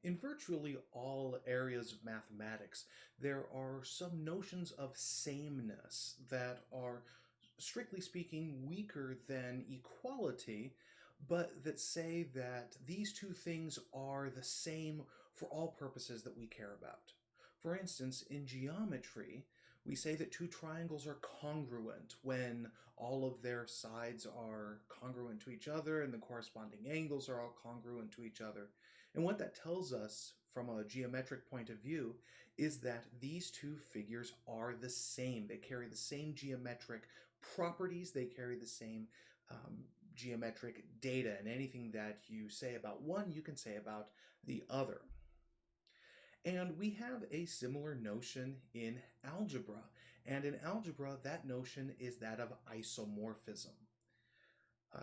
In virtually all areas of mathematics, there are some notions of sameness that are, strictly speaking, weaker than equality, but that say that these two things are the same for all purposes that we care about. For instance, in geometry, we say that two triangles are congruent when all of their sides are congruent to each other and the corresponding angles are all congruent to each other. And what that tells us from a geometric point of view is that these two figures are the same. They carry the same geometric properties, they carry the same geometric data, and anything that you say about one, you can say about the other. And we have a similar notion in algebra. And in algebra, that notion is that of isomorphism.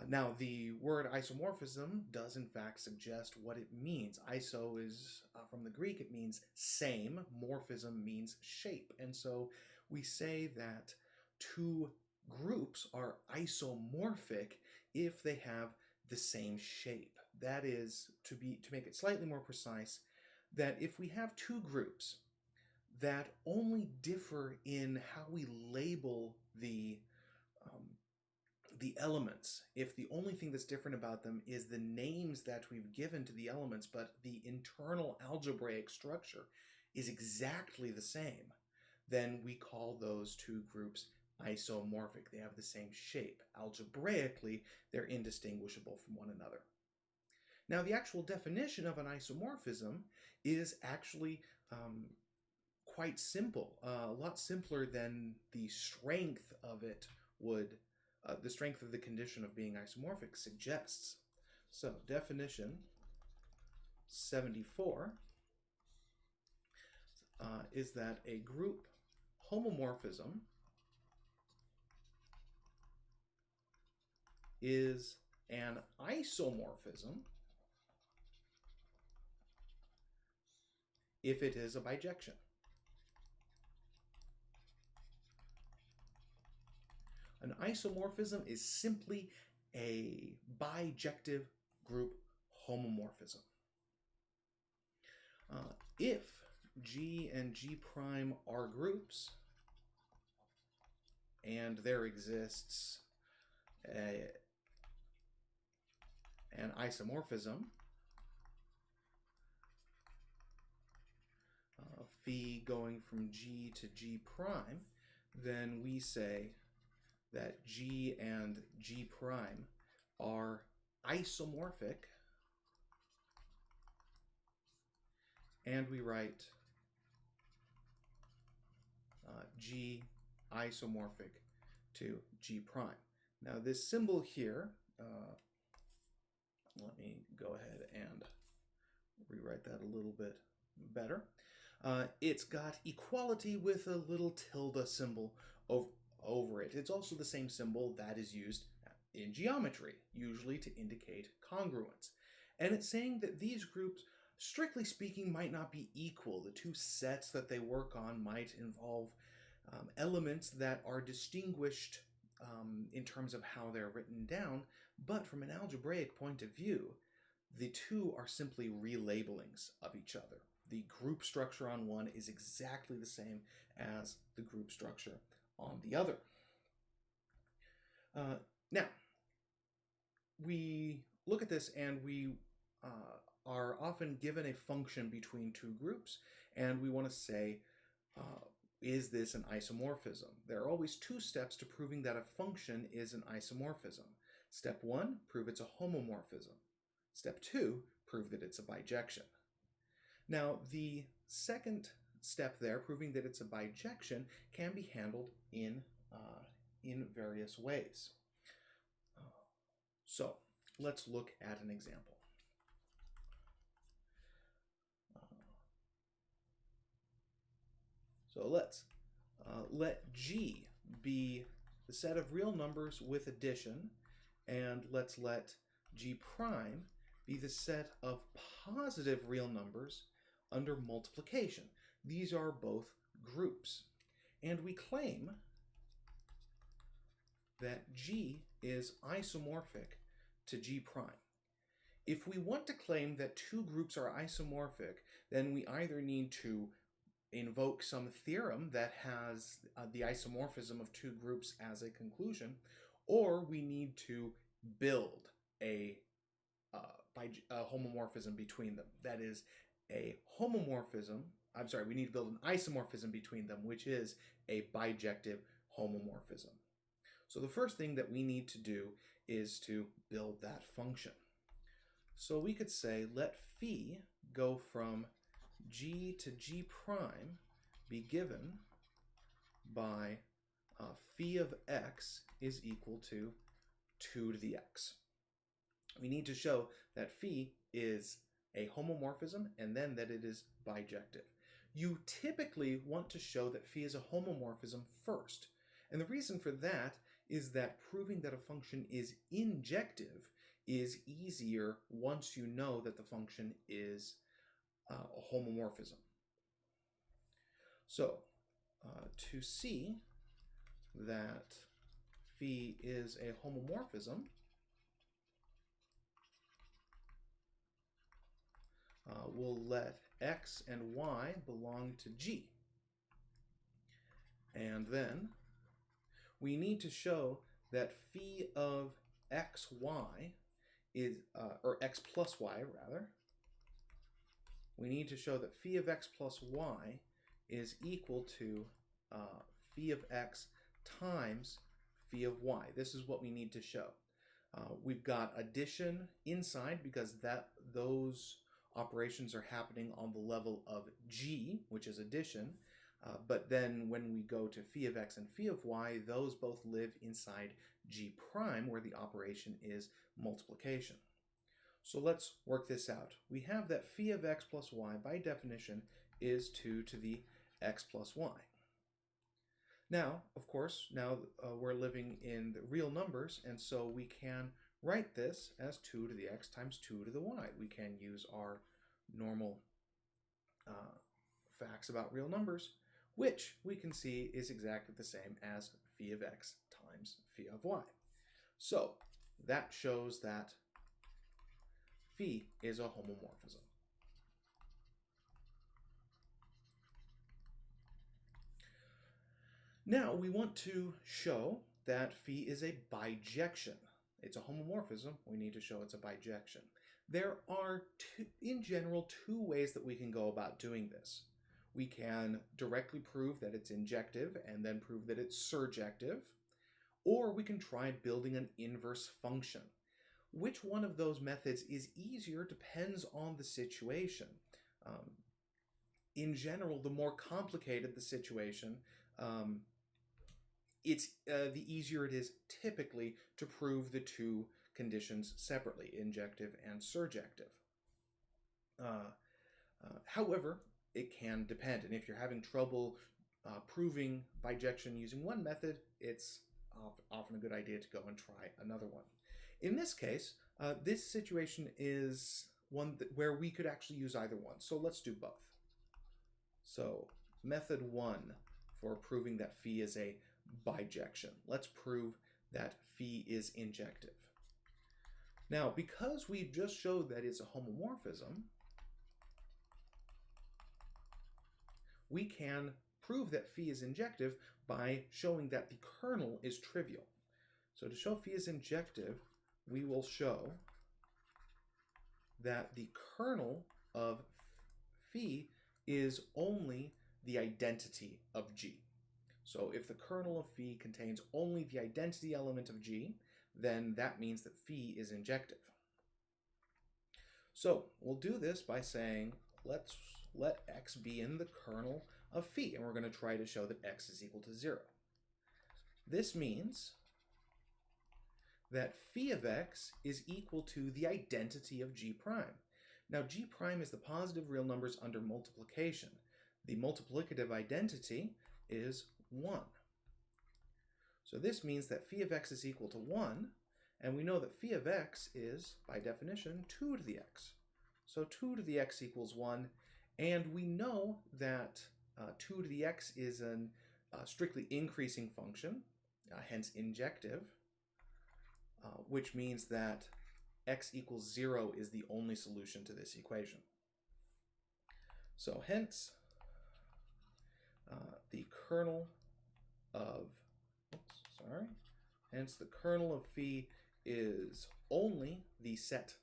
Now, the word isomorphism does in fact suggest what it means. Iso is from the Greek, it means same. Morphism means shape. And so we say that two groups are isomorphic if they have the same shape. That is, to make it slightly more precise, that if we have two groups that only differ in how we label the elements, if the only thing that's different about them is the names that we've given to the elements, but the internal algebraic structure is exactly the same, then we call those two groups isomorphic. They have the same shape. Algebraically, they're indistinguishable from one another. Now, the actual definition of an isomorphism is actually quite simple, a lot simpler than the strength of it would, the strength of the condition of being isomorphic suggests. So, definition 74 is that a group homomorphism is an isomorphism if it is a bijection. An isomorphism is simply a bijective group homomorphism. If G and G prime are groups, and there exists an isomorphism, phi going from G to G prime, then we say that G and G prime are isomorphic, and we write G isomorphic to G prime. Now this symbol here, let me go ahead and rewrite that a little bit better. It's got equality with a little tilde symbol over it. It's also the same symbol that is used in geometry, usually to indicate congruence. And it's saying that these groups, strictly speaking, might not be equal. The two sets that they work on might involve elements that are distinguished in terms of how they're written down, but from an algebraic point of view, the two are simply relabelings of each other. The group structure on one is exactly the same as the group structure on the other. Now, we look at this and we are often given a function between two groups, and we want to say, is this an isomorphism? There are always two steps to proving that a function is an isomorphism. Step 1, prove it's a homomorphism. Step 2, prove that it's a bijection. Now, the second step there, proving that it's a bijection, can be handled in various ways. So, let's look at an example. So let's let G be the set of real numbers with addition, and let's let G prime be the set of positive real numbers under multiplication. These are both groups. And we claim that G is isomorphic to G prime. If we want to claim that two groups are isomorphic, then we either need to invoke some theorem that has the isomorphism of two groups as a conclusion, or we need to build a homomorphism between them. That is, a homomorphism, we need to build an isomorphism between them, which is a bijective homomorphism. So the first thing that we need to do is to build that function. So we could say let phi go from g to g prime be given by phi of x is equal to 2 to the x. We need to show that phi is a homomorphism and then that it is bijective. You typically want to show that phi is a homomorphism first. And the reason for that is that proving that a function is injective is easier once you know that the function is a homomorphism. So, to see that phi is a homomorphism, we'll let x and y belong to G. And then we need to show that phi of xy is, or x plus y rather, we need to show that phi of x plus y is equal to phi of x times phi of y. This is what we need to show. We've got addition inside because those operations are happening on the level of G, which is addition. But then when we go to phi of x and phi of y, those both live inside G prime, where the operation is multiplication. So let's work this out. We have that phi of x plus y, by definition, is 2 to the x plus y. Now, of course, we're living in the real numbers, and so we can write this as 2 to the x times 2 to the y. We can use our normal facts about real numbers, which we can see is exactly the same as phi of x times phi of y. So that shows that phi is a homomorphism. Now we want to show that phi is a bijection. It's a homomorphism. We need to show it's a bijection. There are, in general, two ways that we can go about doing this. We can directly prove that it's injective and then prove that it's surjective, or we can try building an inverse function. Which one of those methods is easier depends on the situation. In general, the more complicated the situation, the easier it is typically to prove the two conditions separately, injective and surjective. However, it can depend, and if you're having trouble proving bijection using one method, it's often a good idea to go and try another one. In this case, this situation is one where we could actually use either one, so let's do both. So method 1 for proving that phi is a bijection. Let's prove that phi is injective. Now, because we just showed that it's a homomorphism, we can prove that phi is injective by showing that the kernel is trivial. So to show phi is injective, we will show that the kernel of phi is only the identity of G. So if the kernel of phi contains only the identity element of G, then that means that phi is injective. So we'll do this by saying, let's let x be in the kernel of phi, and we're going to try to show that x is equal to 0. This means that phi of x is equal to the identity of G prime. Now G prime is the positive real numbers under multiplication. The multiplicative identity is 1. So this means that phi of x is equal to 1, and we know that phi of x is, by definition, 2 to the x. So 2 to the x equals 1, and we know that 2 to the x is a strictly increasing function, hence injective, which means that x equals 0 is the only solution to this equation. So hence, the kernel of, hence the kernel of phi is only the set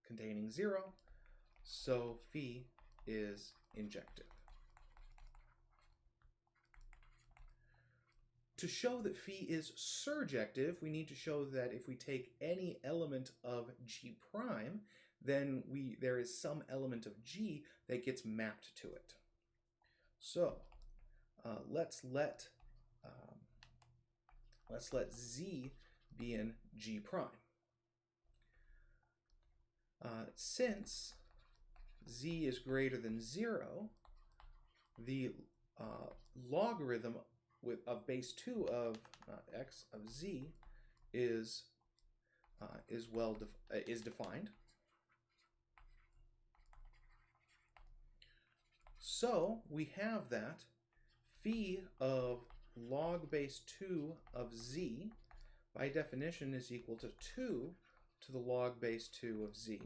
containing 0, so phi is injective. To show that phi is surjective, we need to show that if we take any element of G prime, then there is some element of G that gets mapped to it. So let's let Z be in G prime. Since Z is greater than 0, the logarithm of base 2 of x of Z is defined. So we have that phi of log base 2 of Z by definition is equal to 2 to the log base 2 of Z,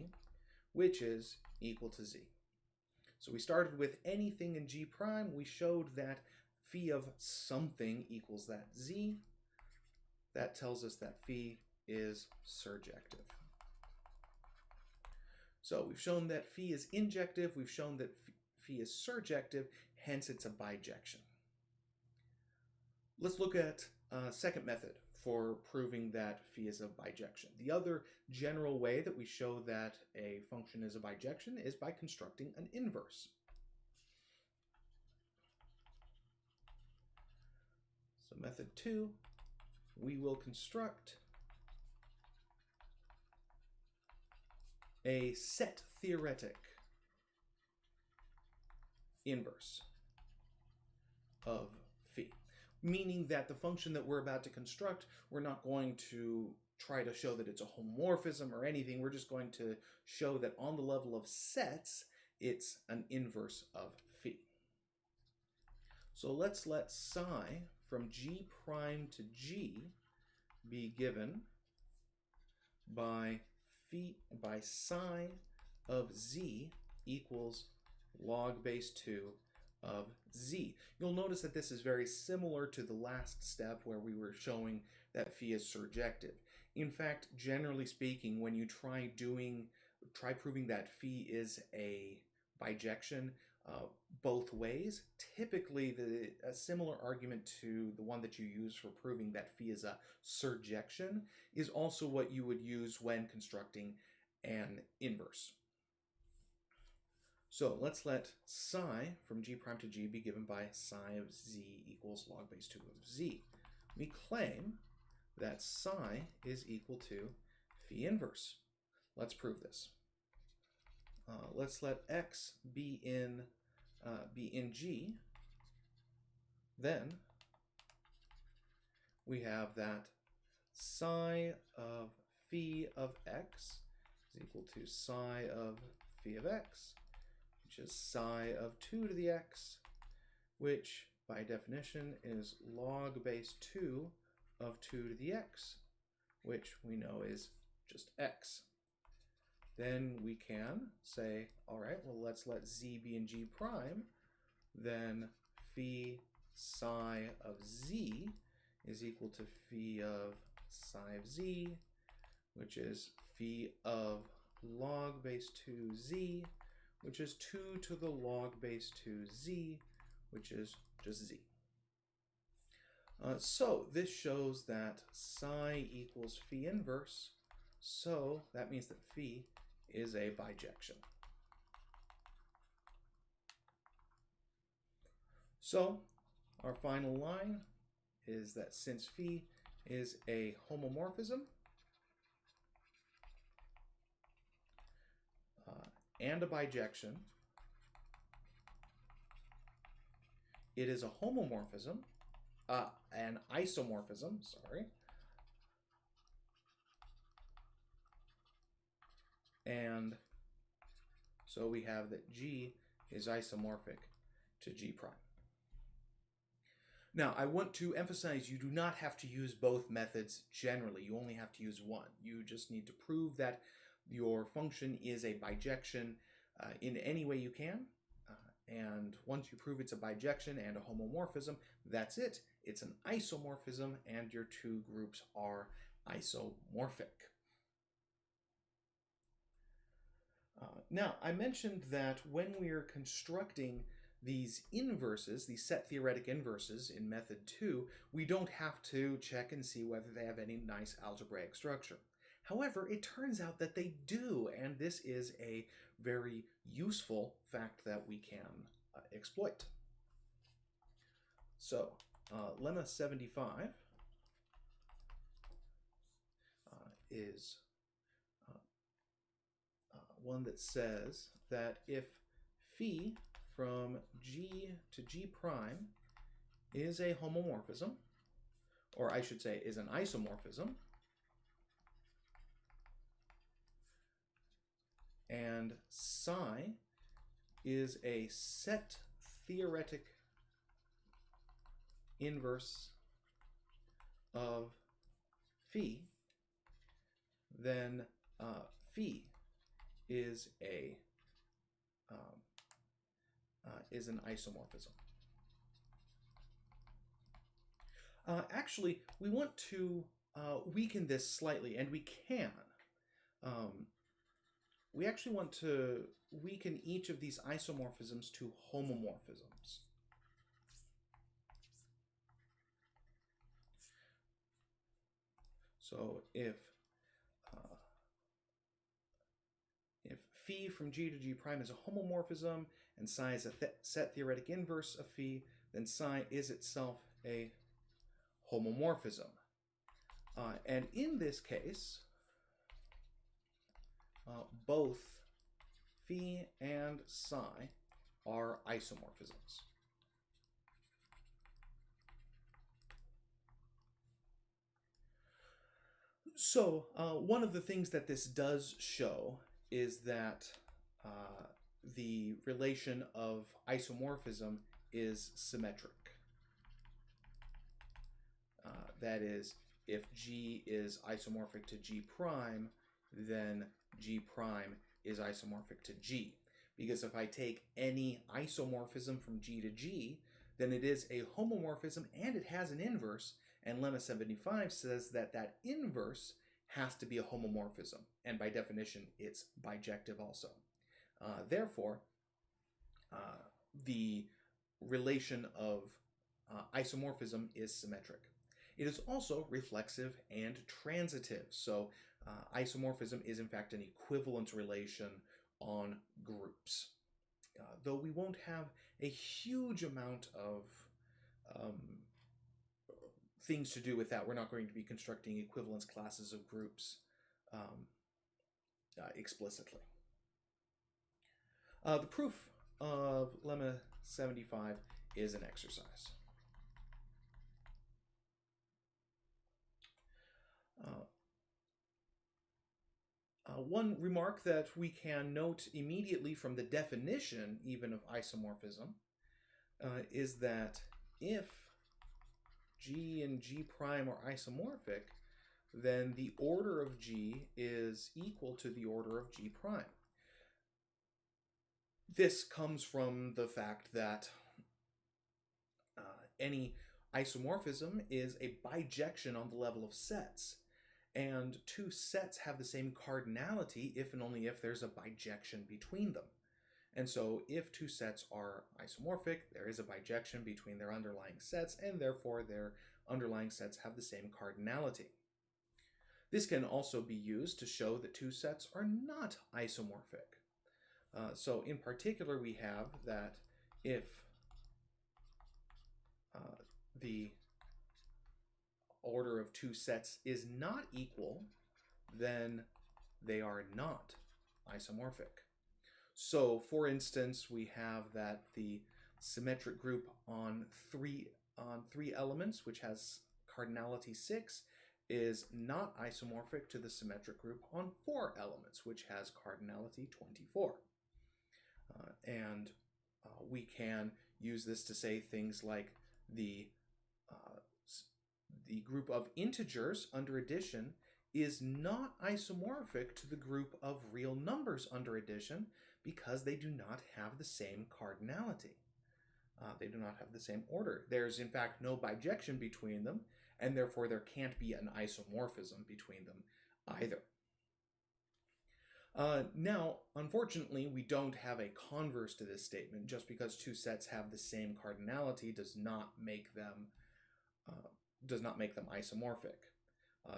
which is equal to Z. So we started with anything in G prime. We showed that phi of something equals that Z. That tells us that phi is surjective. So we've shown that phi is injective. We've shown that phi is surjective. Hence, it's a bijection. Let's look at a second method for proving that phi is a bijection. The other general way that we show that a function is a bijection is by constructing an inverse. So method 2, we will construct a set theoretic inverse of phi, meaning that the function that we're about to construct, we're not going to try to show that it's a homomorphism or anything. We're just going to show that on the level of sets, it's an inverse of phi. So let's let psi from G prime to G be given by psi of Z equals log base 2 of Z. You'll notice that this is very similar to the last step where we were showing that phi is surjective. In fact, generally speaking, when you try proving that phi is a bijection both ways, typically a similar argument to the one that you use for proving that phi is a surjection is also what you would use when constructing an inverse. So let's let psi from G prime to G be given by psi of Z equals log base 2 of Z. We claim that psi is equal to phi inverse. Let's prove this. Let's let x be in G. Then we have that psi of phi of x is equal to psi of phi of x, which is psi of 2 to the x, which by definition is log base 2 of 2 to the x, which we know is just x. Then we can say, all right, well, let's let Z be in G prime. Then phi psi of Z is equal to phi of psi of Z, which is phi of log base 2Z, which is 2 to the log base 2Z, which is just Z. So this shows that psi equals phi inverse, so that means that phi is a bijection. So our final line is that since phi is a homomorphism and a bijection, it is a homomorphism, an isomorphism, sorry, and so we have that G is isomorphic to G prime. Now, I want to emphasize you do not have to use both methods generally. You only have to use one. You just need to prove that your function is a bijection in any way you can. And once you prove it's a bijection and a homomorphism, that's it. It's an isomorphism, and your two groups are isomorphic. Now, I mentioned that when we are constructing these inverses, these set theoretic inverses in method 2, we don't have to check and see whether they have any nice algebraic structure. However, it turns out that they do, and this is a very useful fact that we can exploit. So, lemma 75 is one that says that if phi from G to G prime is a homomorphism, or I should say is an isomorphism, and psi is a set theoretic inverse of phi, then phi is an isomorphism. Actually, we want to weaken this slightly, and we can. We actually want to weaken each of these isomorphisms to homomorphisms. So if phi from G to G prime is a homomorphism and psi is a set theoretic inverse of phi, then psi is itself a homomorphism. And in this case, both phi and psi are isomorphisms. So one of the things that this does show is that the relation of isomorphism is symmetric. That is, if G is isomorphic to G prime, then G prime is isomorphic to G. Because if I take any isomorphism from G to G, then it is a homomorphism and it has an inverse, and lemma 75 says that that inverse has to be a homomorphism, and by definition it's bijective also. Therefore, the relation of isomorphism is symmetric. It is also reflexive and transitive, so isomorphism is in fact an equivalence relation on groups. Though we won't have a huge amount of things to do with that, we're not going to be constructing equivalence classes of groups explicitly. The proof of lemma 75 is an exercise. One remark that we can note immediately from the definition even of isomorphism is that if G and G prime are isomorphic, then the order of G is equal to the order of G prime. This comes from the fact that any isomorphism is a bijection on the level of sets, and two sets have the same cardinality if and only if there's a bijection between them. And so if two sets are isomorphic, there is a bijection between their underlying sets, and therefore their underlying sets have the same cardinality. This can also be used to show that two sets are not isomorphic. So in particular, we have that if the order of two sets is not equal, then they are not isomorphic. So, for instance, we have that the symmetric group on three elements, which has cardinality 6, is not isomorphic to the symmetric group on 4 elements, which has cardinality 24. And we can use this to say things like the group of integers under addition is not isomorphic to the group of real numbers under addition because they do not have the same cardinality. They do not have the same order. There's, in fact, no bijection between them, and therefore there can't be an isomorphism between them either. Now, unfortunately, we don't have a converse to this statement. Just because two sets have the same cardinality does not make them isomorphic.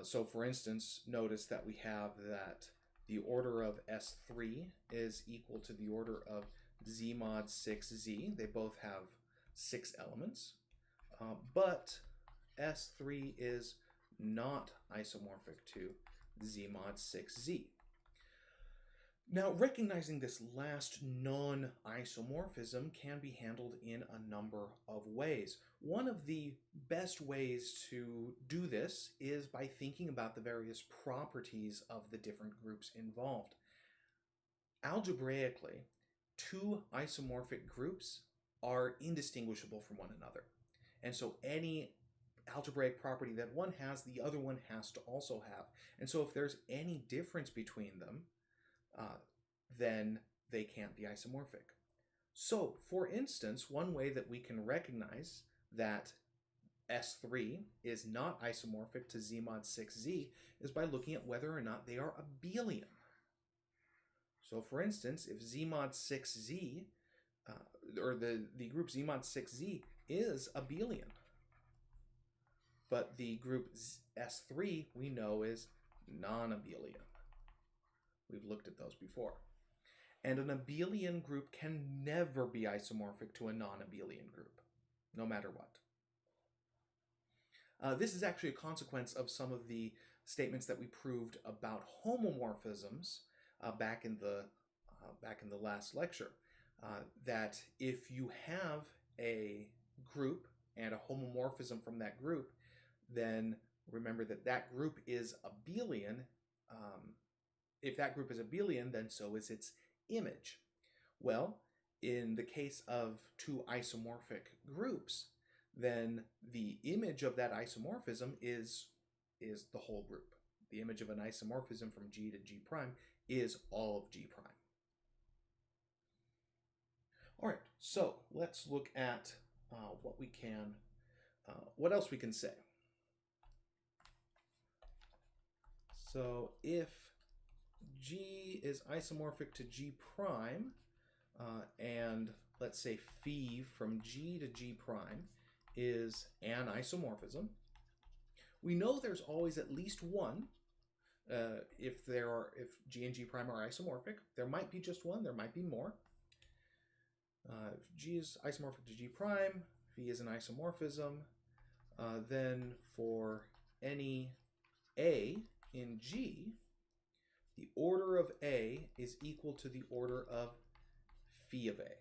So, for instance, notice that we have that the order of S3 is equal to the order of Z mod 6Z. They both have 6 elements, but S3 is not isomorphic to Z mod 6Z. Now, recognizing this last non-isomorphism can be handled in a number of ways. One of the best ways to do this is by thinking about the various properties of the different groups involved. Algebraically, two isomorphic groups are indistinguishable from one another. And so any algebraic property that one has, the other one has to also have. And so if there's any difference between them, then they can't be isomorphic. So, for instance, one way that we can recognize that S3 is not isomorphic to Z mod 6Z is by looking at whether or not they are abelian. So, for instance, if Z mod 6Z, or the group Z mod 6Z is abelian, but the group S3 we know is non-abelian. We've looked at those before. And an abelian group can never be isomorphic to a non-abelian group, no matter what. This is actually a consequence of some of the statements that we proved about homomorphisms back in the last lecture. That if you have a group and a homomorphism from that group, then remember that that group is abelian. If that group is abelian, then so is its image. Well, in the case of two isomorphic groups, then the image of that isomorphism is the whole group. The image of an isomorphism from G to G prime is all of G prime. All right, so let's look at what else we can say. So if G is isomorphic to G prime, and let's say phi from G to G prime is an isomorphism, we know there's always at least one. If G and G prime are isomorphic, there might be just one, there might be more. If G is isomorphic to G prime, phi is an isomorphism, then for any A in G, the order of A is equal to the order of phi of A.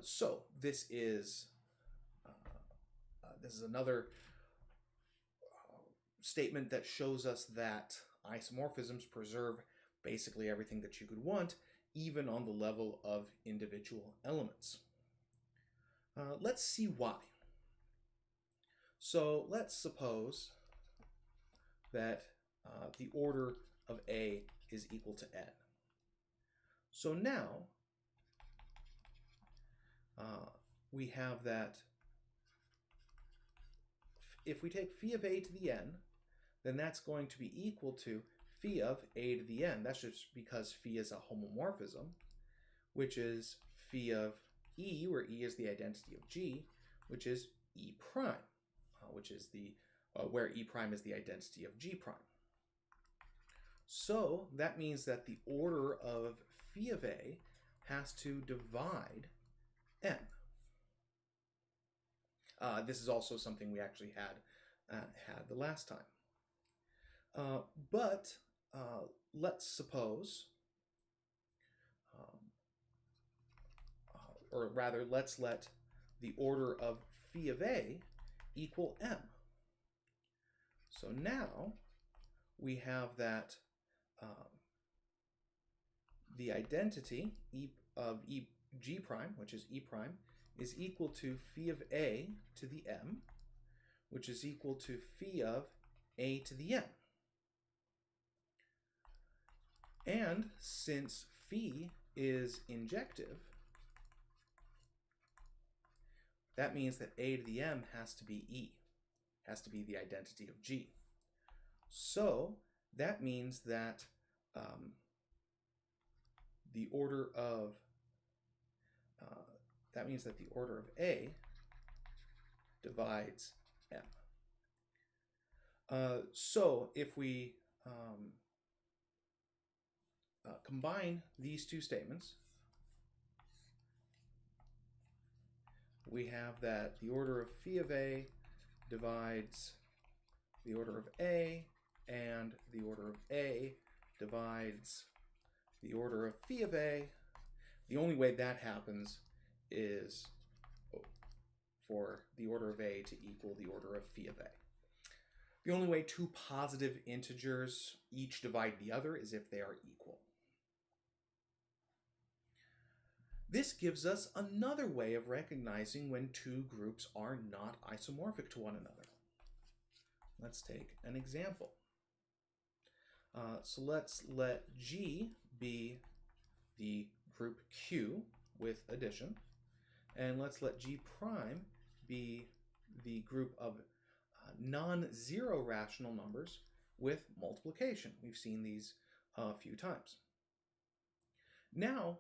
So this is another statement that shows us that isomorphisms preserve basically everything that you could want, even on the level of individual elements. Let's see why. So let's suppose that the order of A is equal to n. So now we have that if we take phi of A to the n, then that's going to be equal to phi of A to the n. That's just because phi is a homomorphism, which is phi of E, where E is the identity of G, which is E prime, which is where E prime is the identity of G prime. So that means that the order of phi of A has to divide n. This is also something we actually had the last time. But let's suppose, or rather, let's let the order of phi of A equal m. So now we have that the identity of G prime, which is E prime, is equal to phi of A to the m, which is equal to phi of a to the n. And since phi is injective, that means that a to the m has to be e, has to be the identity of G. So that means that the order of A divides M. So if we combine these two statements, we have that the order of phi of A divides the order of A, and the order of A divides the order of phi of A. The only way that happens is for the order of A to equal the order of phi of A. The only way two positive integers each divide the other is if they are equal. This gives us another way of recognizing when two groups are not isomorphic to one another. Let's take an example. So let's let G be the group Q with addition, and let's let G prime be the group of non-zero rational numbers with multiplication. We've seen these a few times. Now,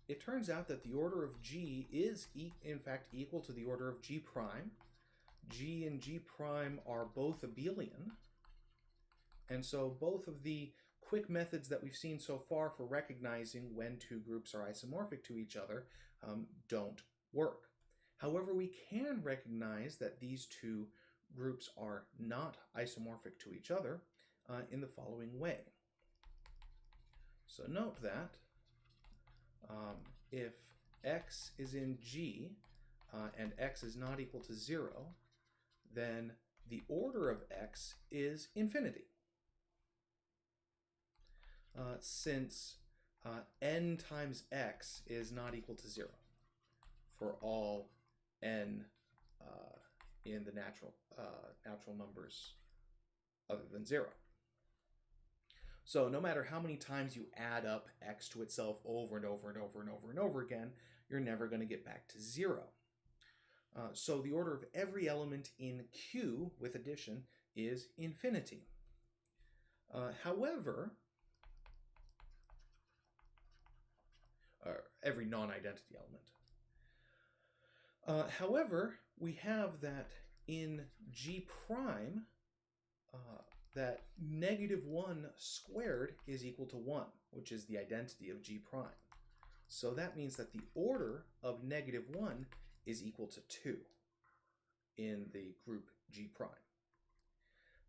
it turns out that the order of G is in fact equal to the order of G prime. G and G prime are both abelian, and so both of the quick methods that we've seen so far for recognizing when two groups are isomorphic to each other don't work. However, we can recognize that these two groups are not isomorphic to each other in the following way. So note that if x is in G and x is not equal to 0, then the order of x is infinity. Since n times x is not equal to 0 for all n in the natural numbers other than 0. So no matter how many times you add up x to itself over and over and over and over and over again, you're never going to get back to 0. So the order of every element in Q with addition is infinity. However, every non-identity element. However, we have that in G prime, that -1 squared is equal to 1, which is the identity of G prime. So that means that the order of -1 is equal to 2 in the group G prime.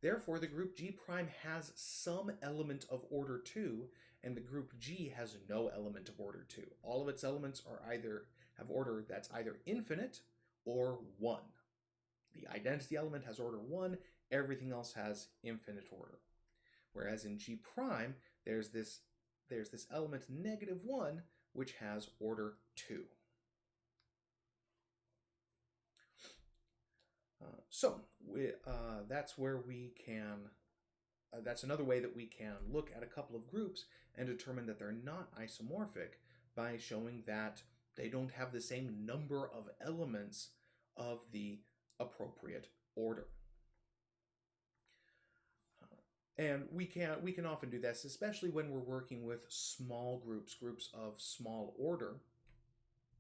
Therefore, the group G prime has some element of order 2, and the group G has no element of order 2. All of its elements are have order that's either infinite or 1. The identity element has order 1, everything else has infinite order. Whereas in G prime, there's this element -1, which has order 2. That's where we can, that's another way that we can look at a couple of groups and determine that they're not isomorphic by showing that they don't have the same number of elements of the appropriate order. And we can often do this, especially when we're working with small groups of small order.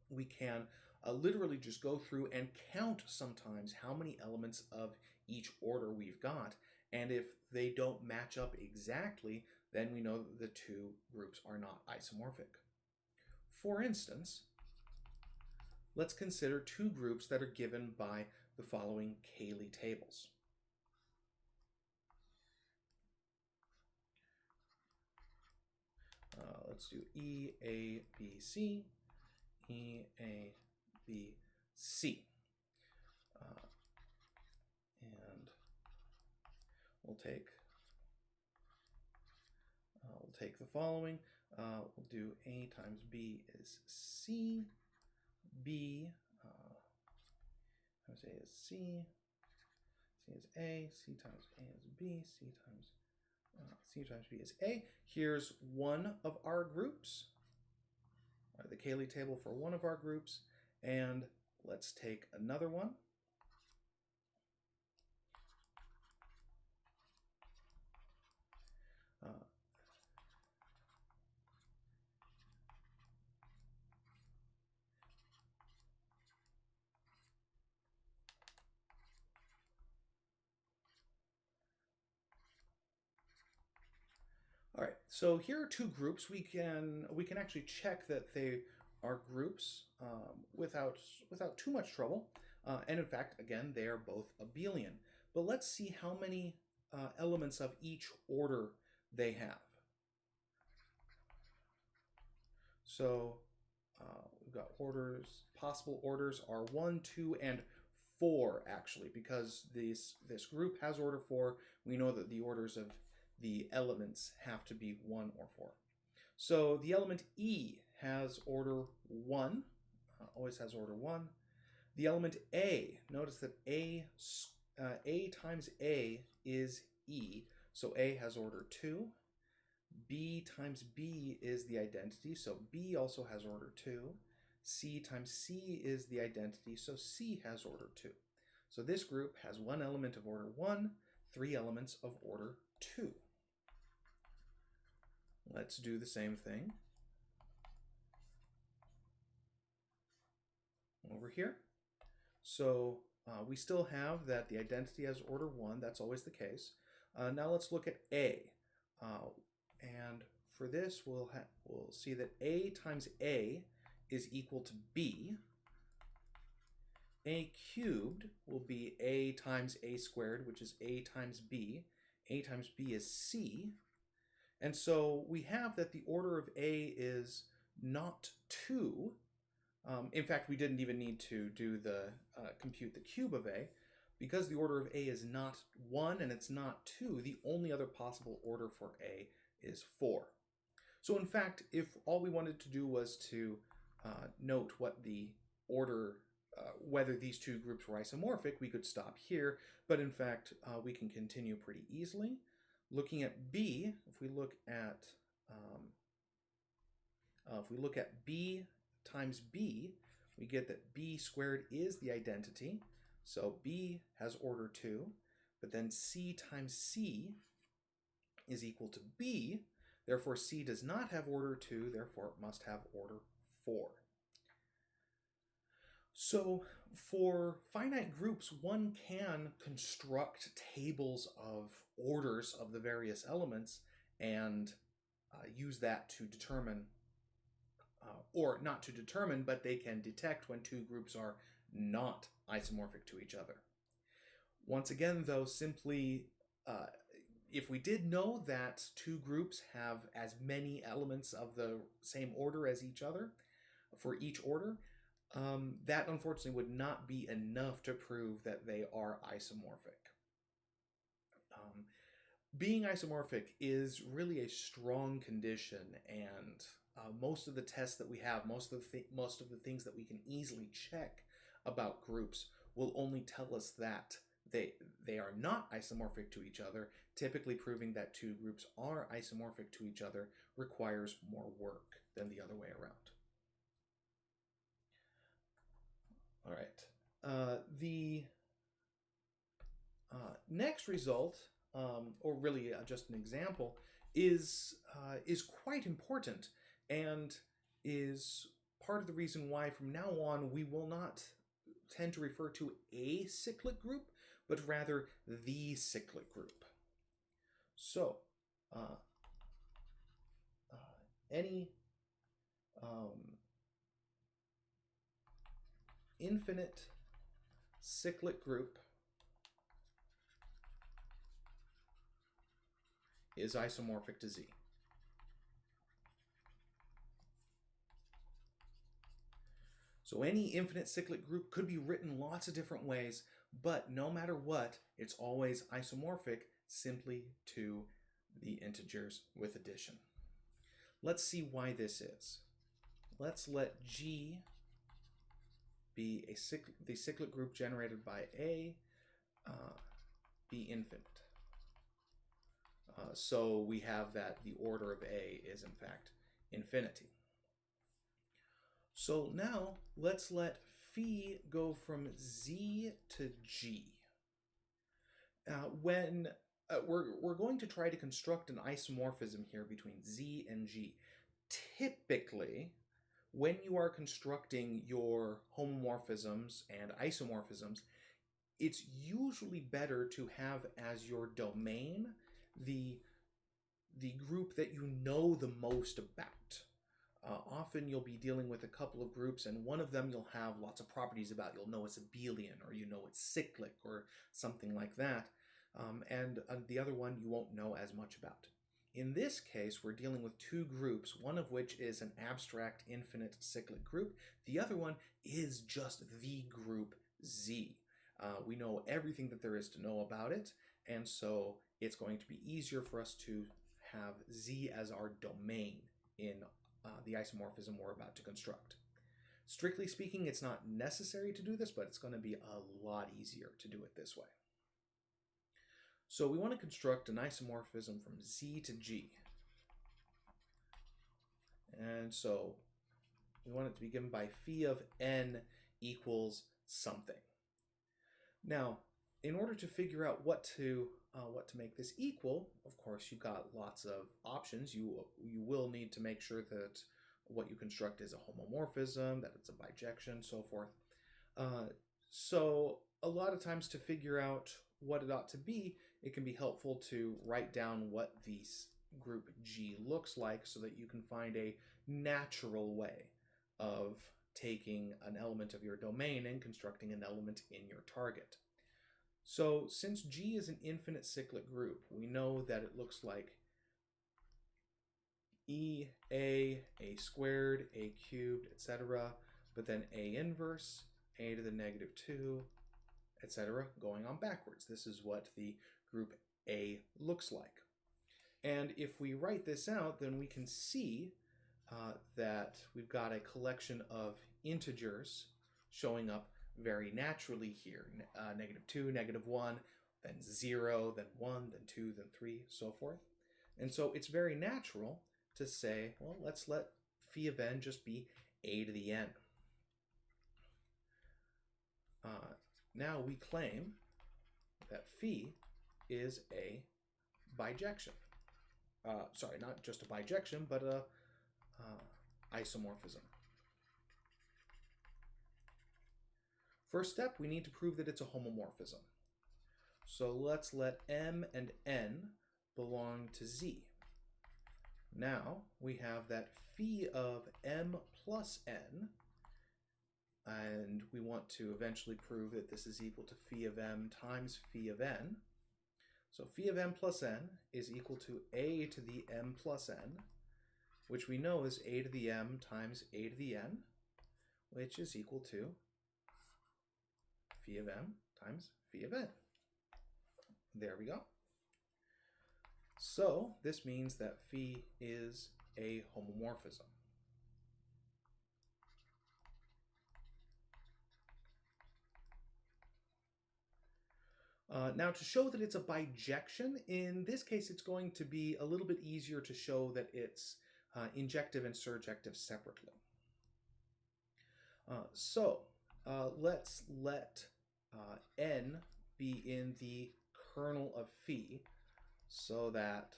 We can literally just go through and count sometimes how many elements of each order we've got, and if they don't match up exactly, then we know that the two groups are not isomorphic. For instance, let's consider two groups that are given by the following Cayley tables. Let's do E, A, B, C, E, A, B, C. And we'll take the following. We'll do A times B is C, B times A is C, C is A, C times A is B, C times B is A. Here's one of our groups, the Cayley table for one of our groups, and let's take another one. All right, so here are two groups. We can actually check that they are groups without too much trouble. And in fact, again, they are both abelian. But let's see how many elements of each order they have. So we've got orders. Possible orders are 1, 2, and 4 actually, because this group has order 4. We know that the orders of the elements have to be 1 or 4. So the element E has order 1, always has order 1. The element A, notice that A times A is E, so A has order 2. B times B is the identity, so B also has order 2. C times C is the identity, so C has order 2. So this group has one element of order 1, 3 elements of order 2. Let's do the same thing over here. So we still have that the identity has order 1. That's always the case. Now let's look at A. And for this, we'll see that A times A is equal to B. A cubed will be A times A squared, which is A times B. A times B is C. And so we have that the order of A is not 2. In fact, we didn't even need to do the compute the cube of A. Because the order of A is not 1 and it's not 2, the only other possible order for A is 4. So in fact, if all we wanted to do was to note what the order, whether these two groups were isomorphic, we could stop here. But in fact, we can continue pretty easily. Looking at B, if we look at B times B, we get that B squared is the identity. So B has order 2, but then C times C is equal to B. Therefore, C does not have order 2, therefore it must have order 4. So for finite groups, one can construct tables of orders of the various elements and use that to determine, or not to determine, but they can detect when two groups are not isomorphic to each other. Once again, though, simply if we did know that two groups have as many elements of the same order as each other for each order, that unfortunately would not be enough to prove that they are isomorphic. Being isomorphic is really a strong condition, and most of the tests that we have, most of the things that we can easily check about groups will only tell us that they are not isomorphic to each other. Typically proving that two groups are isomorphic to each other requires more work than the other way around. All right. The next result, or really just an example, is quite important and is part of the reason why from now on we will not tend to refer to a cyclic group, but rather the cyclic group. So any infinite cyclic group is isomorphic to Z. So any infinite cyclic group could be written lots of different ways, but no matter what, it's always isomorphic simply to the integers with addition. Let's see why this is. Let's let G be the cyclic group generated by A, be infinite. So we have that the order of A is in fact infinity. So now let's let phi go from Z to G. When we're going to try to construct an isomorphism here between Z and G. Typically, when you are constructing your homomorphisms and isomorphisms, it's usually better to have as your domain the group that you know the most about. Often you'll be dealing with a couple of groups, and one of them you'll have lots of properties about. You'll know it's abelian, or you know it's cyclic, or something like that. And the other one you won't know as much about. In this case, we're dealing with two groups, one of which is an abstract infinite cyclic group. The other one is just the group Z. We know everything that there is to know about it, and so it's going to be easier for us to have Z as our domain in the isomorphism we're about to construct. Strictly speaking, it's not necessary to do this, but it's going to be a lot easier to do it this way. So we want to construct an isomorphism from Z to G. And so we want it to be given by phi of n equals something. Now, in order to figure out what to make this equal, of course, you've got lots of options. You will need to make sure that what you construct is a homomorphism, that it's a bijection, so forth. So a lot of times to figure out what it ought to be, it can be helpful to write down what the group G looks like so that you can find a natural way of taking an element of your domain and constructing an element in your target. So since G is an infinite cyclic group, we know that it looks like E, A squared, A cubed, etc., but then A inverse, A to the negative 2, etc., going on backwards. This is what the group A looks like. And if we write this out, then we can see that we've got a collection of integers showing up very naturally here. Negative 2, negative 1, then 0, then 1, then 2, then 3, so forth. And so it's very natural to say, well, let's let phi of n just be a to the n. Now we claim that phi is a bijection. Sorry, not just a bijection, but a isomorphism. First step, we need to prove that it's a homomorphism. So let's let m and n belong to Z. Now we have that phi of m plus n, and we want to eventually prove that this is equal to phi of m times phi of n. So phi of m plus n is equal to a to the m plus n, which we know is a to the m times a to the n, which is equal to phi of m times phi of n. There we go. So this means that phi is a homomorphism. Now to show that it's a bijection, in this case it's going to be a little bit easier to show that it's injective and surjective separately. Let's let n be in the kernel of phi, so that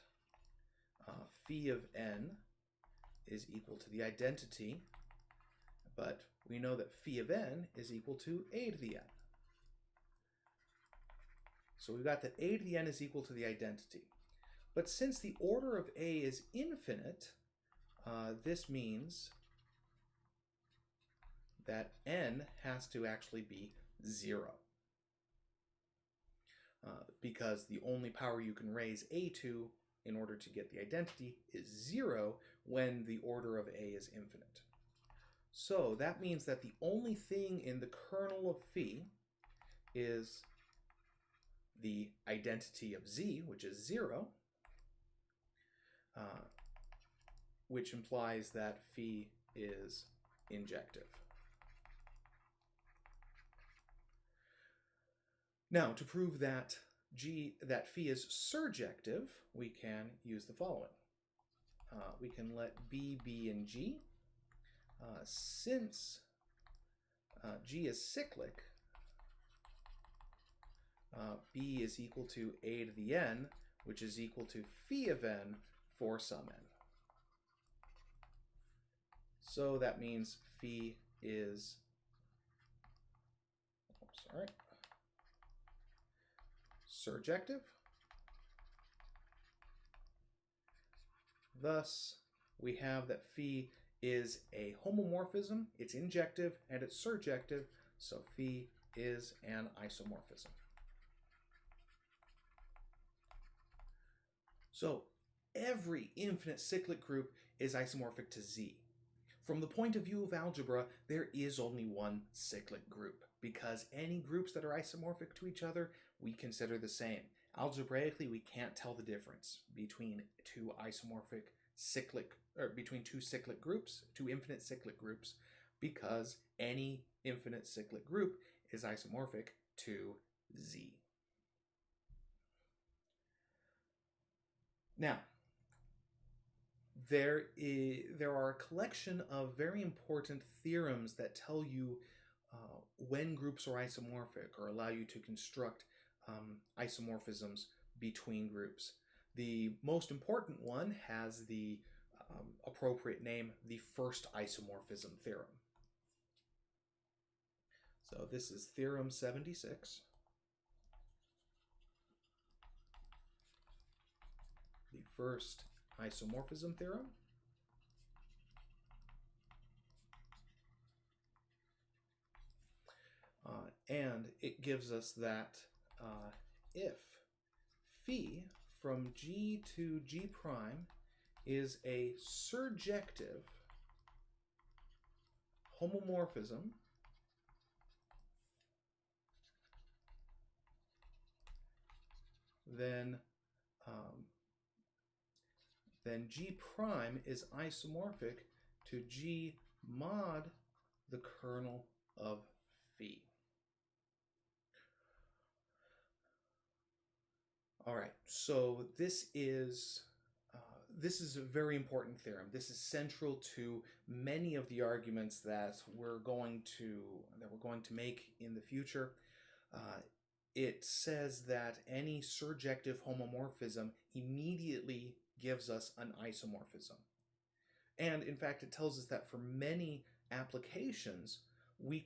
phi of n is equal to the identity, but we know that phi of n is equal to a to the n. So we've got that a to the n is equal to the identity. But since the order of a is infinite, this means that n has to actually be 0. Because the only power you can raise a to in order to get the identity is 0 when the order of a is infinite. So that means that the only thing in the kernel of phi is the identity of Z, which is 0, which implies that phi is injective. Now, to prove that phi is surjective, we can use the following. We can let B be in G. Since G is cyclic, B is equal to a to the n, which is equal to phi of n for some n. So that means phi is, surjective. Thus, we have that phi is a homomorphism, it's injective, and it's surjective, so phi is an isomorphism. So every infinite cyclic group is isomorphic to Z. From the point of view of algebra, there is only one cyclic group, because any groups that are isomorphic to each other, we consider the same. Algebraically, we can't tell the difference between two cyclic groups, two infinite cyclic groups, because any infinite cyclic group is isomorphic to Z. Now, there are a collection of very important theorems that tell you when groups are isomorphic or allow you to construct isomorphisms between groups. The most important one has the appropriate name, the First Isomorphism Theorem. So this is Theorem 76. The First Isomorphism Theorem. And it gives us that if phi from G to G prime is a surjective homomorphism, then G prime is isomorphic to G mod the kernel of phi. All right, so this is a very important theorem. This is central to many of the arguments that we're going to make in the future. It says that any surjective homomorphism immediately gives us an isomorphism. And in fact, it tells us that for many applications, we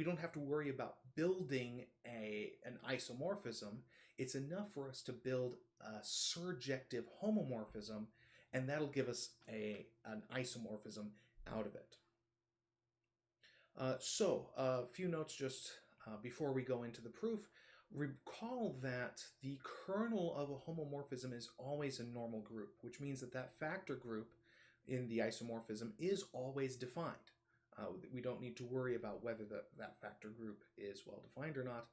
don't have to worry about building an isomorphism. It's enough for us to build a surjective homomorphism, and that'll give us an isomorphism out of it. So a few notes just before we go into the proof. Recall that the kernel of a homomorphism is always a normal group, which means that that factor group in the isomorphism is always defined. We don't need to worry about whether that factor group is well defined or not,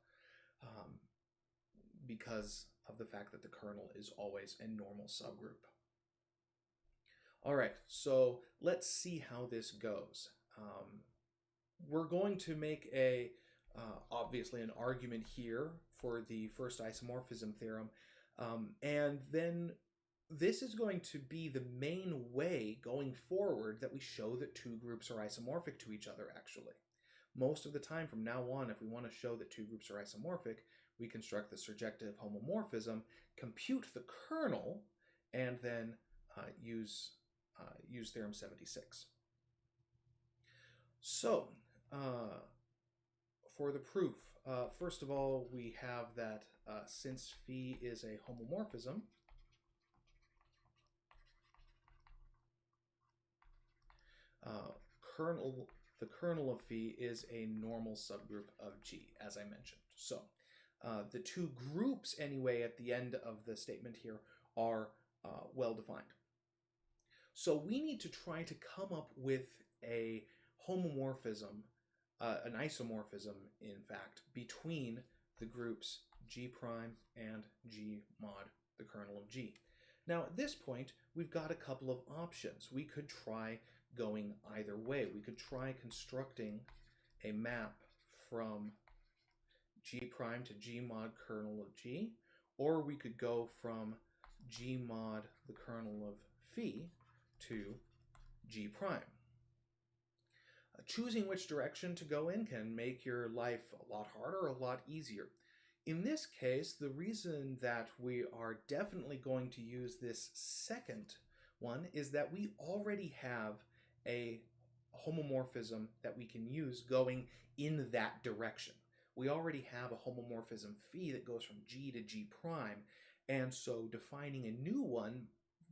because of the fact that the kernel is always a normal subgroup. All right, so let's see how this goes. We're going to make obviously an argument here for the first isomorphism theorem, and then this is going to be the main way going forward that we show that two groups are isomorphic to each other, actually. Most of the time from now on, if we want to show that two groups are isomorphic, we construct the surjective homomorphism, compute the kernel, and then use Theorem 76. So, for the proof, first of all, we have that since phi is a homomorphism, the kernel of phi is a normal subgroup of G, as I mentioned. So the two groups, anyway, at the end of the statement here are well defined. So we need to try to come up with a homomorphism, an isomorphism, in fact, between the groups G prime and G mod the kernel of G. Now, at this point, we've got a couple of options. We could try going either way. We could try constructing a map from G prime to G mod kernel of G, or we could go from G mod the kernel of Phi to G prime. Choosing which direction to go in can make your life a lot harder or a lot easier. In this case, the reason that we are definitely going to use this second one is that we already have a homomorphism that we can use going in that direction. We already have a homomorphism phi that goes from G to G prime, and so defining a new one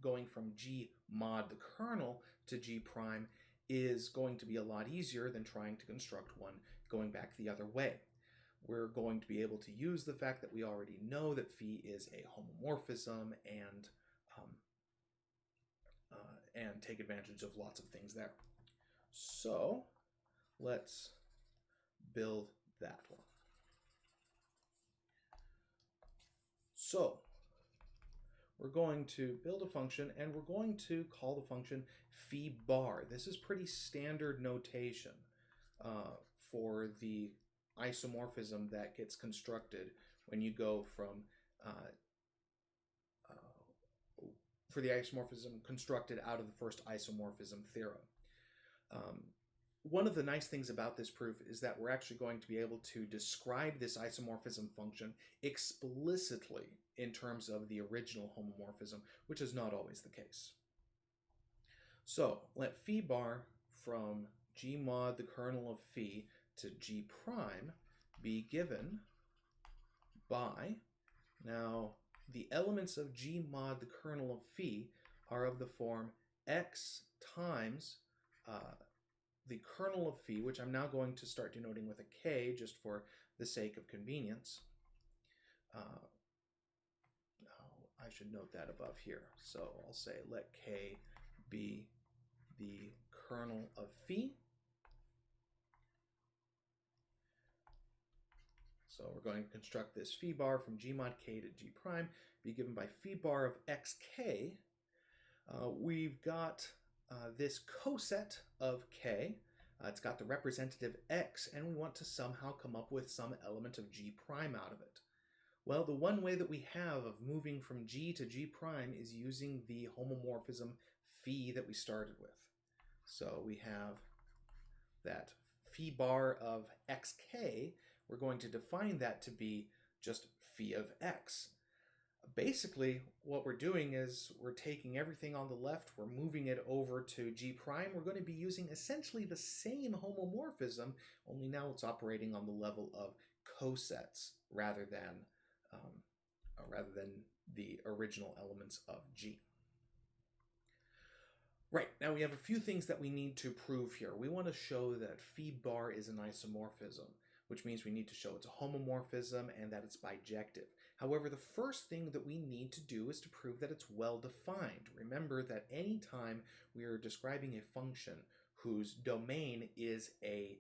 going from G mod the kernel to G prime is going to be a lot easier than trying to construct one going back the other way. We're going to be able to use the fact that we already know that phi is a homomorphism and take advantage of lots of things there. So let's build that one. So we're going to build a function, and we're going to call the function phi bar. This is pretty standard notation for the isomorphism that gets constructed when you go from for the isomorphism constructed out of the First Isomorphism Theorem. One of the nice things about this proof is that we're actually going to be able to describe this isomorphism function explicitly in terms of the original homomorphism, which is not always the case. So let phi bar from G mod the kernel of phi to G prime be given by, now the elements of G mod the kernel of phi are of the form x times the kernel of phi, which I'm now going to start denoting with a k just for the sake of convenience. I should note that above here. So I'll say let k be the kernel of phi. So we're going to construct this phi bar from G mod k to G prime, be given by phi bar of xk. We've got this coset of k. It's got the representative x, and we want to somehow come up with some element of G prime out of it. Well, the one way that we have of moving from G to G prime is using the homomorphism phi that we started with. So we have that phi bar of xk. We're going to define that to be just phi of x. Basically, what we're doing is we're taking everything on the left, we're moving it over to G prime. We're going to be using essentially the same homomorphism, only now it's operating on the level of cosets rather than the original elements of G. Right, now we have a few things that we need to prove here. We want to show that phi bar is an isomorphism, which means we need to show it's a homomorphism and that it's bijective. However, the first thing that we need to do is to prove that it's well defined. Remember that any time we are describing a function whose domain is a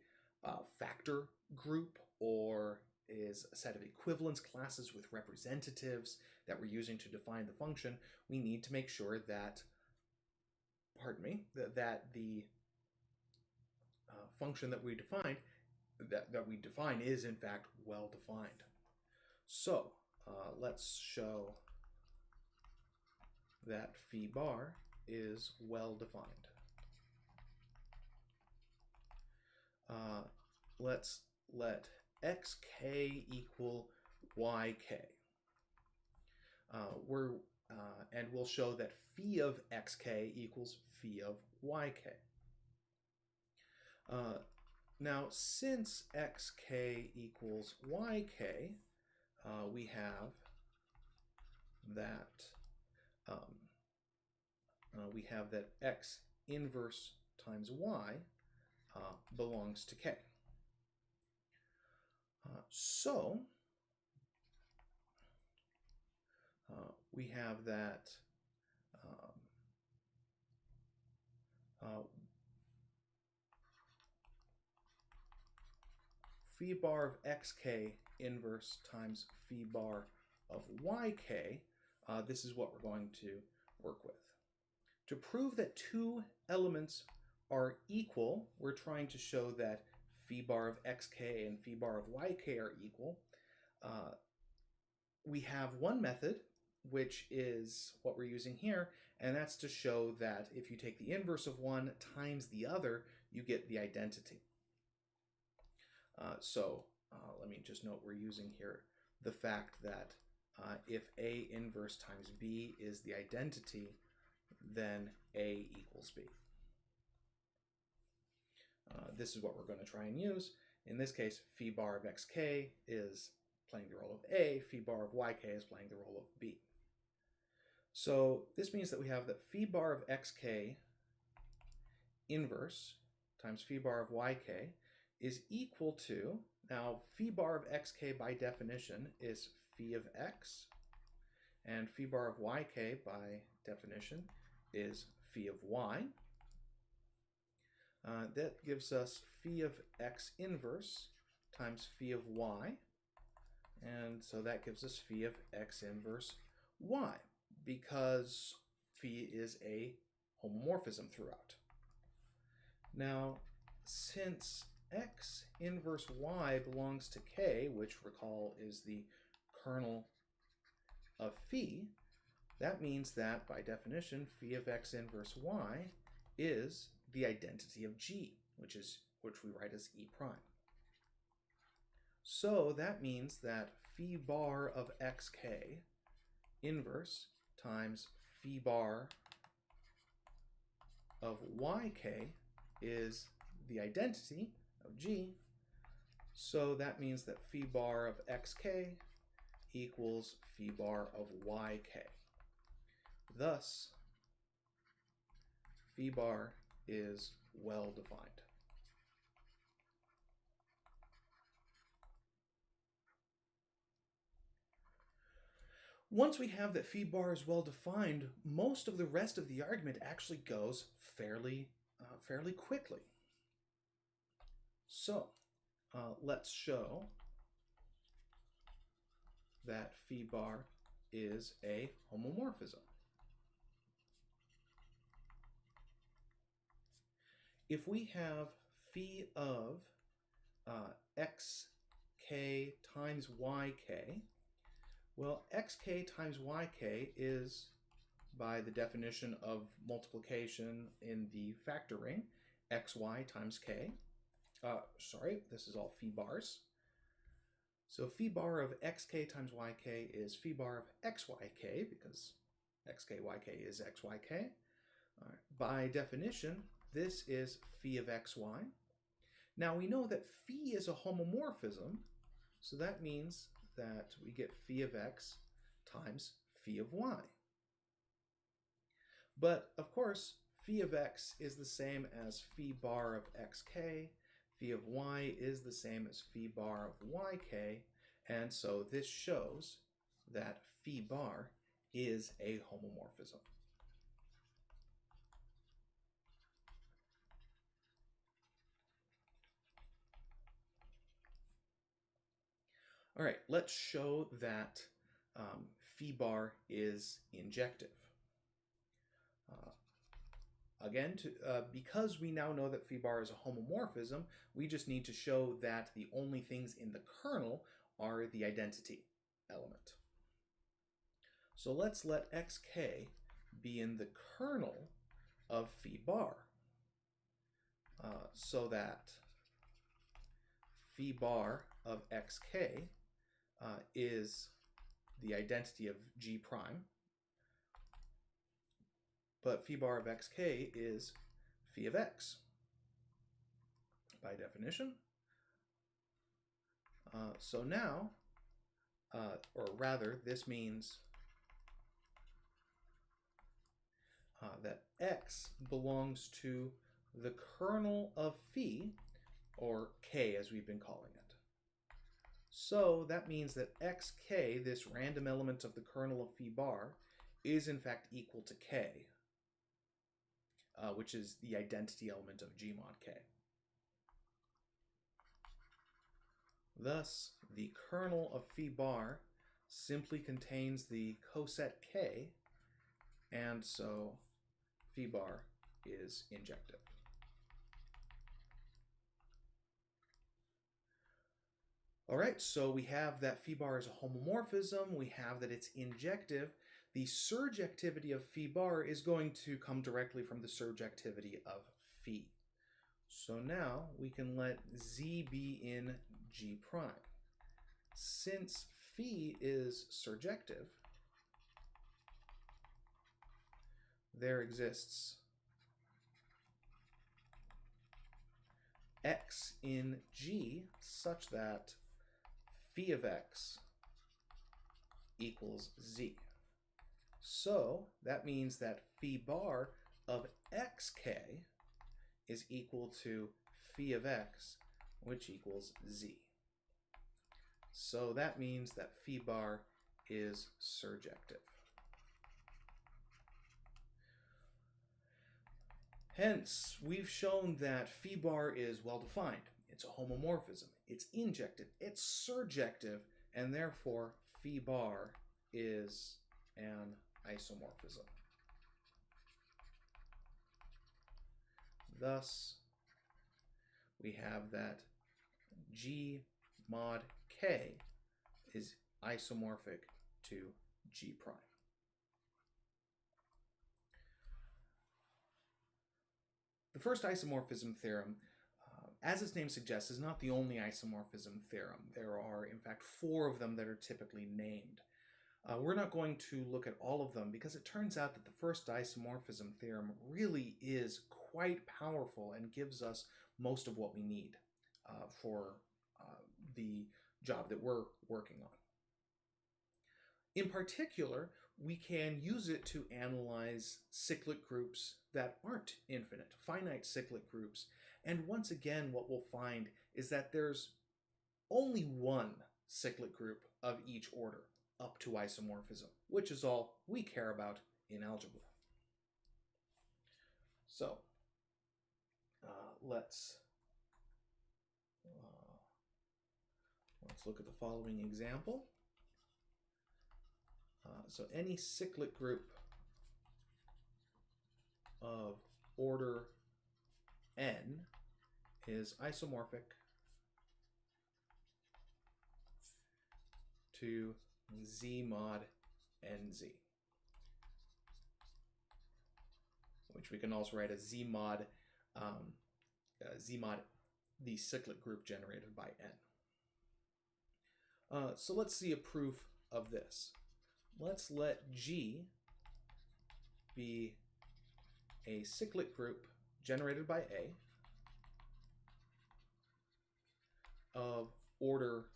factor group or is a set of equivalence classes with representatives that we're using to define the function, we need to make sure that, that the function that we define is in fact well defined. So let's show that phi bar is well defined. Let's let xk equal yk. And we'll show that phi of xk equals phi of yk. Now, since xk equals yk, we have that x inverse times y belongs to k. So we have that phi bar of xk inverse times phi bar of yk. This is what we're going to work with. To prove that two elements are equal, we're trying to show that phi bar of xk and phi bar of yk are equal. we have one method, which is what we're using here, and that's to show that if you take the inverse of one times the other, you get the identity. Let me just note we're using here the fact that if A inverse times B is the identity, then A equals B. This is what we're going to try and use. In this case, phi bar of xk is playing the role of A, phi bar of yk is playing the role of B. So this means that we have that phi bar of xk inverse times phi bar of yk is equal to, now phi bar of xk by definition is phi of x, and phi bar of yk by definition is phi of y. That gives us phi of x inverse times phi of y, and so that gives us phi of x inverse y, because phi is a homomorphism throughout. Now, since x inverse y belongs to k, which recall is the kernel of phi, that means that by definition phi of x inverse y is the identity of G, which we write as E prime. So that means that phi bar of xk inverse times phi bar of yk is the identity of G. So that means that phi bar of xk equals phi bar of yk. Thus, phi bar is well defined. Once we have that phi bar is well defined, most of the rest of the argument actually goes fairly quickly. So let's show that phi bar is a homomorphism. If we have phi of xk times yk, well, xk times yk is, by the definition of multiplication in the factor ring, xy times k. This is all phi bars. So phi bar of xk times yk is phi bar of xyk, because xk yk is xyk. By definition, this is phi of xy. Now we know that phi is a homomorphism, so that means that we get phi of x times phi of y. But of course, phi of x is the same as phi bar of xk, phi of y is the same as phi bar of yk, and so this shows that phi bar is a homomorphism. All right, let's show that phi bar is injective. Again, because we now know that phi bar is a homomorphism, we just need to show that the only things in the kernel are the identity element. So let's let xk be in the kernel of phi bar, so that phi bar of xk is the identity of G prime, but phi bar of xk is phi of x by definition. So now, or rather, this means that x belongs to the kernel of phi, or k as we've been calling it. So that means that xk, this random element of the kernel of phi bar, is in fact equal to k, which is the identity element of G mod k. Thus, the kernel of phi bar simply contains the coset k, and so phi bar is injective. All right, so we have that phi bar is a homomorphism. We have that it's injective. The surjectivity of phi bar is going to come directly from the surjectivity of phi. So now we can let Z be in G prime. Since phi is surjective, there exists X in G such that phi of X equals Z. So that means that phi bar of xk is equal to phi of X, which equals Z. So that means that phi bar is surjective. Hence, we've shown that phi bar is well defined. It's a homomorphism. It's injective. It's surjective. And therefore, phi bar is an isomorphism. Thus, we have that G mod K is isomorphic to G prime. The first isomorphism theorem, as its name suggests, is not the only isomorphism theorem. There are, in fact, 4 of them that are typically named. We're not going to look at all of them because it turns out that the first isomorphism theorem really is quite powerful and gives us most of what we need for the job that we're working on. In particular, we can use it to analyze cyclic groups that aren't infinite, finite cyclic groups. And once again, what we'll find is that there's only one cyclic group of each order up to isomorphism, which is all we care about in algebra. So let's look at the following example. So any cyclic group of order n is isomorphic to Z mod NZ, which we can also write as Z mod the cyclic group generated by n. So let's see a proof of this. Let's let G be a cyclic group generated by A of order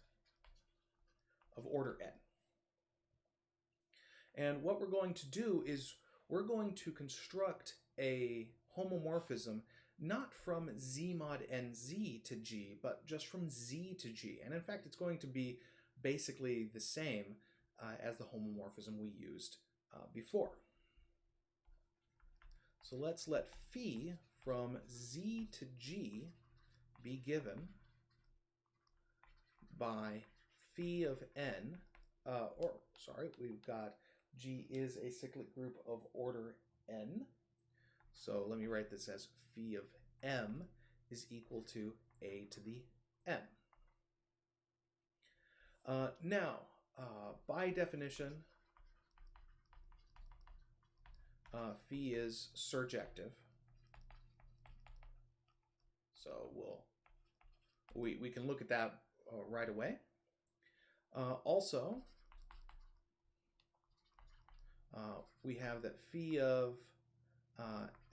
n. And what we're going to do is we're going to construct a homomorphism not from Z mod NZ to G, but just from Z to G. And in fact, it's going to be basically the same as the homomorphism we used before. So let's let phi from Z to G be given by phi of n, we've got G is a cyclic group of order n. So let me write this as phi of m is equal to a to the m. Now, by definition, phi is surjective. So we can look at that right away. Also, we have that phi of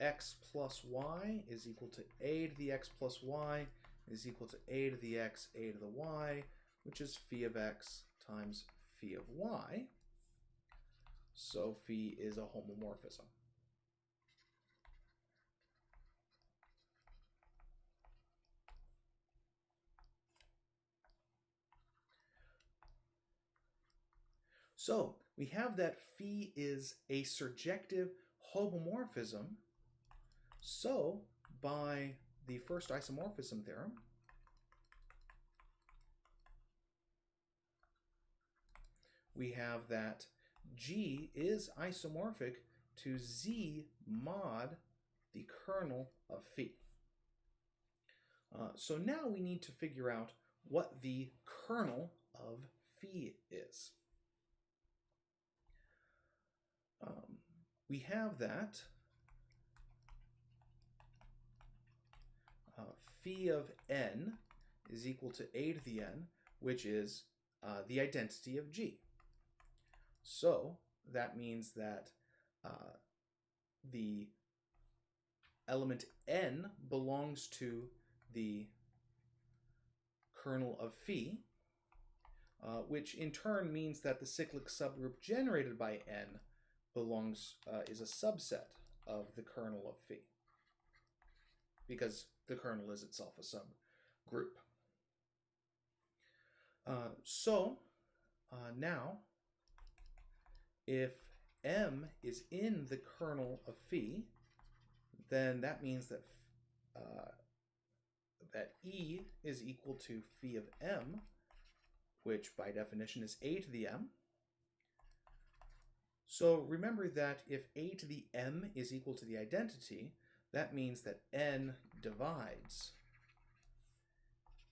x plus y is equal to a to the x plus y is equal to a to the x, a to the y, which is phi of x times phi of y. So phi is a homomorphism. So we have that phi is a surjective homomorphism. So by the first isomorphism theorem, we have that G is isomorphic to Z mod the kernel of phi. So now we need to figure out what the kernel of phi is. We have that phi of n is equal to a to the n, which is the identity of G. So that means that the element n belongs to the kernel of phi, which in turn means that the cyclic subgroup generated by n is a subset of the kernel of phi, because the kernel is itself a subgroup. Now, if M is in the kernel of phi, then that means that that E is equal to phi of M, which by definition is a to the m. So remember that if a to the m is equal to the identity, that means that n divides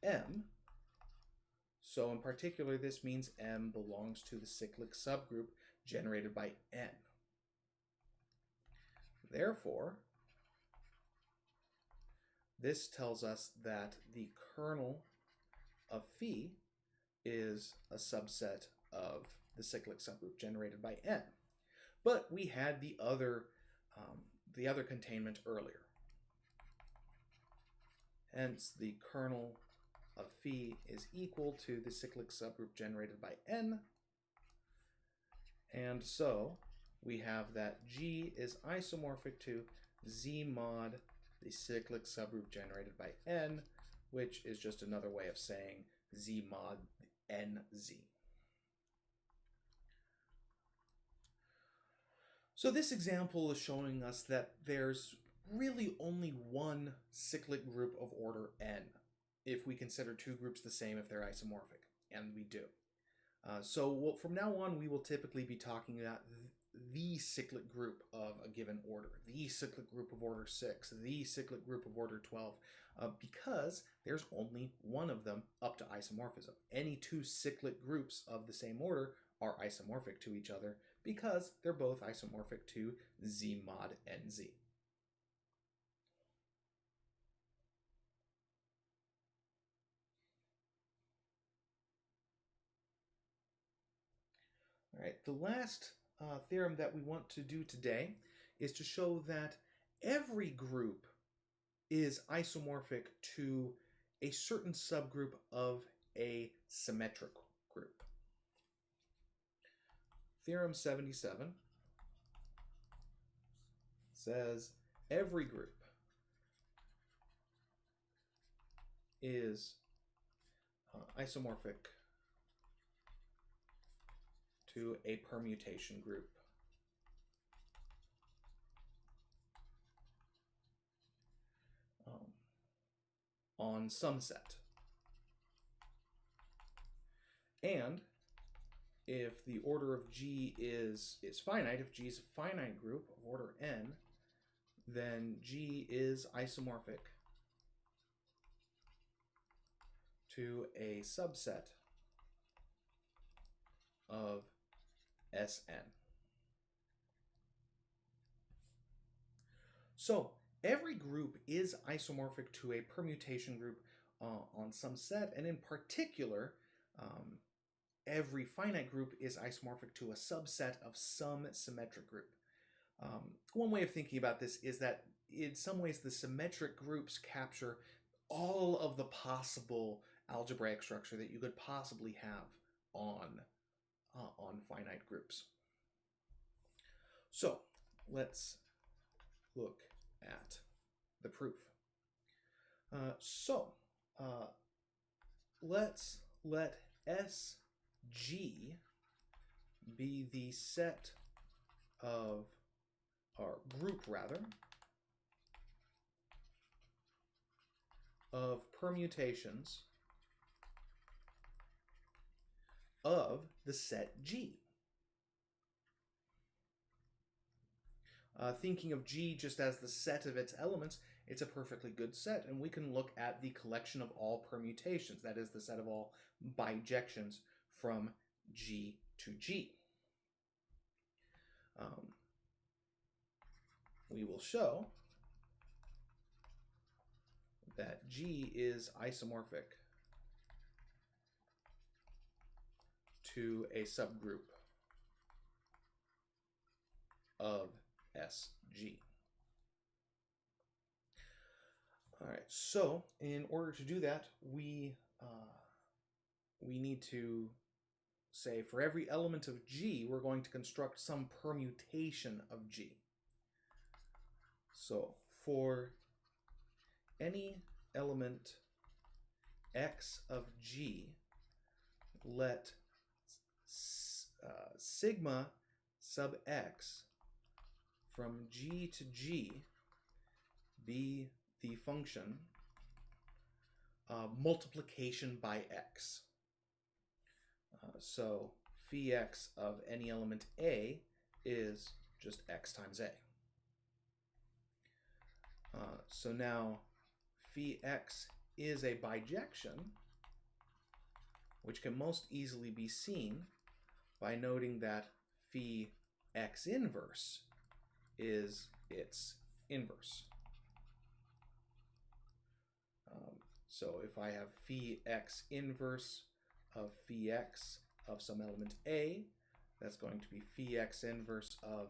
m. So in particular, this means m belongs to the cyclic subgroup generated by n. Therefore, this tells us that the kernel of phi is a subset of the cyclic subgroup generated by n. But we had the other containment earlier. Hence, the kernel of phi is equal to the cyclic subgroup generated by n. And so we have that G is isomorphic to Z mod the cyclic subgroup generated by n, which is just another way of saying Z mod NZ. So this example is showing us that there's really only one cyclic group of order n if we consider two groups the same if they're isomorphic, and we do. So from now on, we will typically be talking about the cyclic group of a given order, the cyclic group of order 6, the cyclic group of order 12, because there's only one of them up to isomorphism. Any two cyclic groups of the same order are isomorphic to each other because they're both isomorphic to Z mod NZ. All right, the last theorem that we want to do today is to show that every group is isomorphic to a certain subgroup of a symmetric group. Theorem 77 says every group is isomorphic to a permutation group on some set. And if the order of G is finite, if G is a finite group of order n, then G is isomorphic to a subset of Sn. So every group is isomorphic to a permutation group on some set, and in particular, every finite group is isomorphic to a subset of some symmetric group. One way of thinking about this is that in some ways the symmetric groups capture all of the possible algebraic structure that you could possibly have on finite groups. So let's look at the proof. Let's let SG be the set of, or group rather, of permutations of the set G. Thinking of G just as the set of its elements, it's a perfectly good set, and we can look at the collection of all permutations, that is, the set of all bijections from G to G. We will show that G is isomorphic to a subgroup of SG. All right, so in order to do that, we need to say for every element of G, we're going to construct some permutation of G. So for any element X of G, let sigma sub X from G to G be the function multiplication by X. So phi X of any element A is just X times A. So now phi X is a bijection, which can most easily be seen by noting that phi X inverse is its inverse. So if I have phi X inverse of phi X of some element A, that's going to be phi X inverse of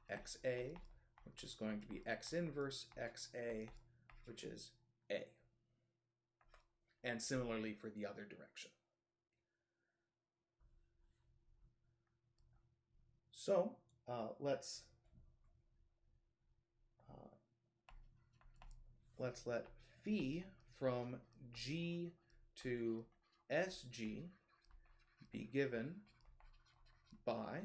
XA, which is going to be X inverse XA, which is A. And similarly for the other direction. So let's let phi from G to SG be given by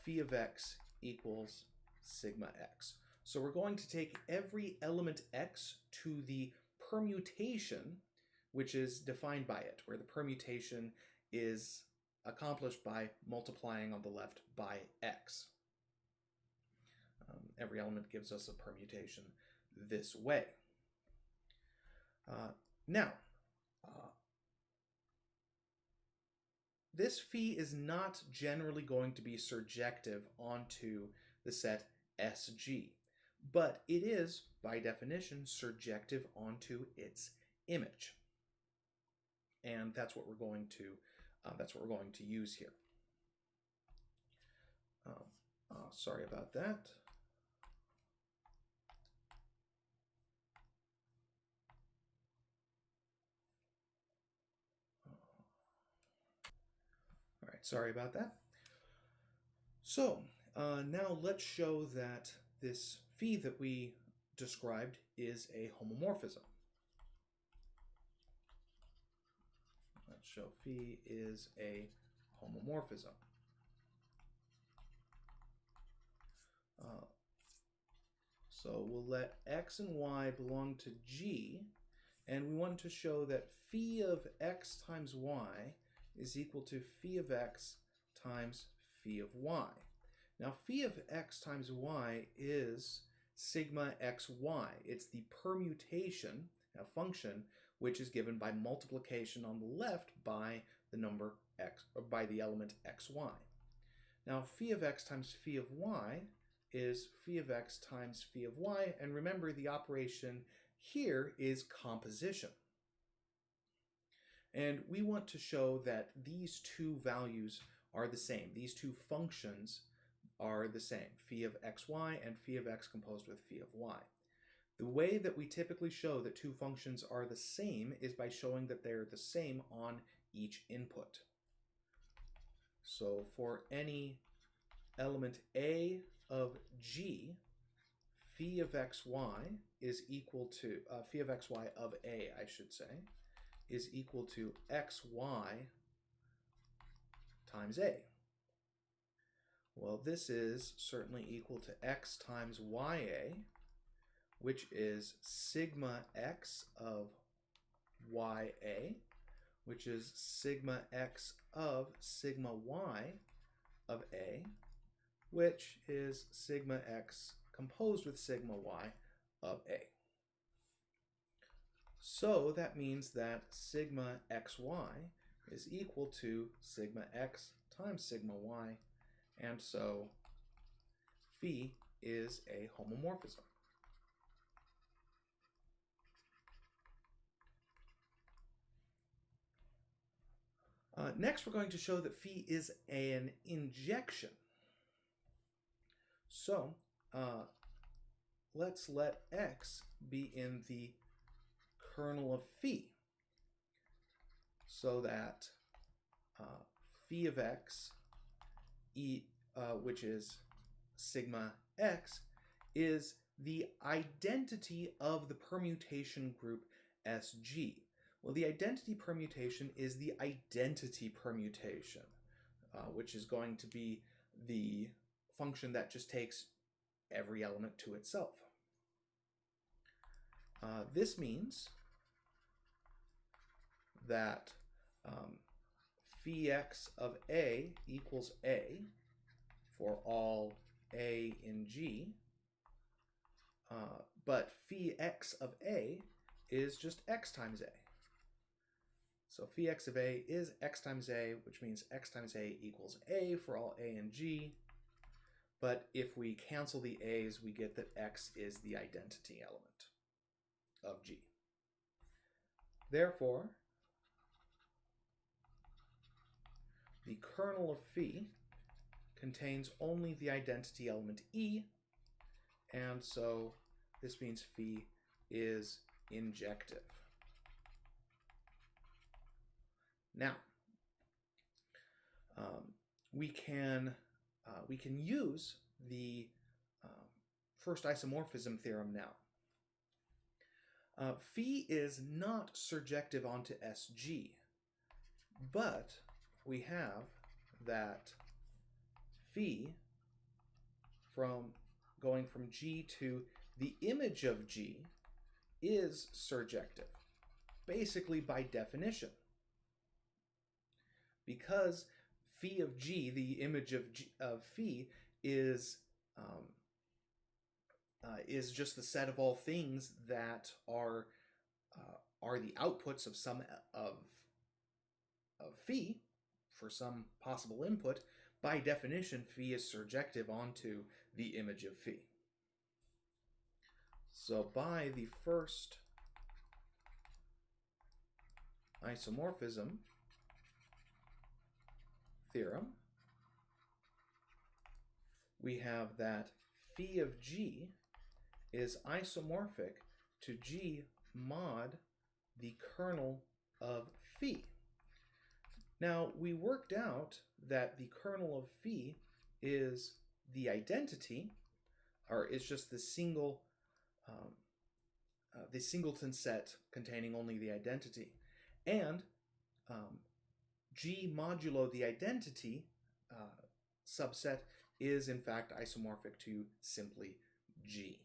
phi of X equals sigma X. So we're going to take every element X to the permutation, which is defined by it, where the permutation is accomplished by multiplying on the left by X. Every element gives us a permutation this way. Now, this phi is not generally going to be surjective onto the set SG, but it is, by definition, surjective onto its image, and that's what we're going to use here. Sorry about that. All right, sorry about that. So now let's show that this phi that we described is a homomorphism. Let's show phi is a homomorphism. So we'll let X and Y belong to G, and we want to show that phi of X times Y is equal to phi of X times phi of Y. Now phi of X times Y is sigma XY. It's the permutation, a function, which is given by multiplication on the left by the number X, or by the element XY. Now phi of X times phi of Y is phi of X times phi of Y, and remember the operation here is composition. And we want to show that these two values are the same. These two functions are the same, phi of xy and phi of x composed with phi of y. The way that we typically show that two functions are the same is by showing that they're the same on each input. So for any element A of G, phi of xy is equal to, phi of xy of A, I should say, is equal to xy times A. Well, this is certainly equal to x times ya, which is sigma x of ya, which is sigma x of sigma y of A, which is sigma x composed with sigma y of A. So that means that sigma xy is equal to sigma x times sigma y, and so phi is a homomorphism. Next, we're going to show that phi is an injection. So let's let x be in the kernel of phi, so that phi of x, which is sigma x, is the identity of the permutation group SG. Well, the identity permutation is the identity permutation, which is going to be the function that just takes every element to itself. This means that phi x of A equals A for all A in G, but phi x of A is just x times A. So phi x of A is x times A, which means x times A equals A for all A in G. But if we cancel the A's, we get that x is the identity element of G. Therefore, the kernel of phi contains only the identity element E, and so this means phi is injective. Now, we can use the First Isomorphism Theorem now. Phi is not surjective onto SG, but we have that phi going from G to the image of G is surjective, basically by definition. Because phi of G, the image of phi, is just the set of all things that are the outputs of some of phi for some possible input. By definition, phi is surjective onto the image of phi. So by the first isomorphism theorem, we have that phi of G is isomorphic to G mod the kernel of phi. Now, we worked out that the kernel of phi is the identity, or is just the singleton set containing only the identity, and G modulo the identity subset is in fact isomorphic to simply G.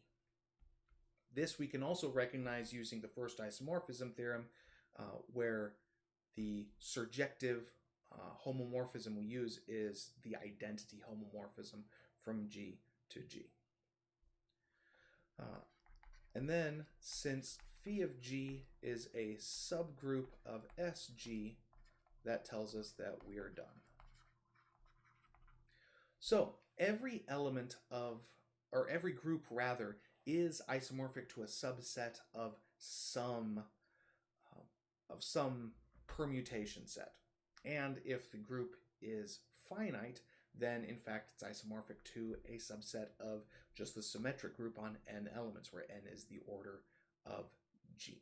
This we can also recognize using the first isomorphism theorem, where the surjective homomorphism we use is the identity homomorphism from G to G. And then, since phi of G is a subgroup of SG, that tells us that we are done. So every element of, or every group rather, is isomorphic to a subset of some permutation set. And if the group is finite, then in fact it's isomorphic to a subset of just the symmetric group on n elements, where n is the order of G.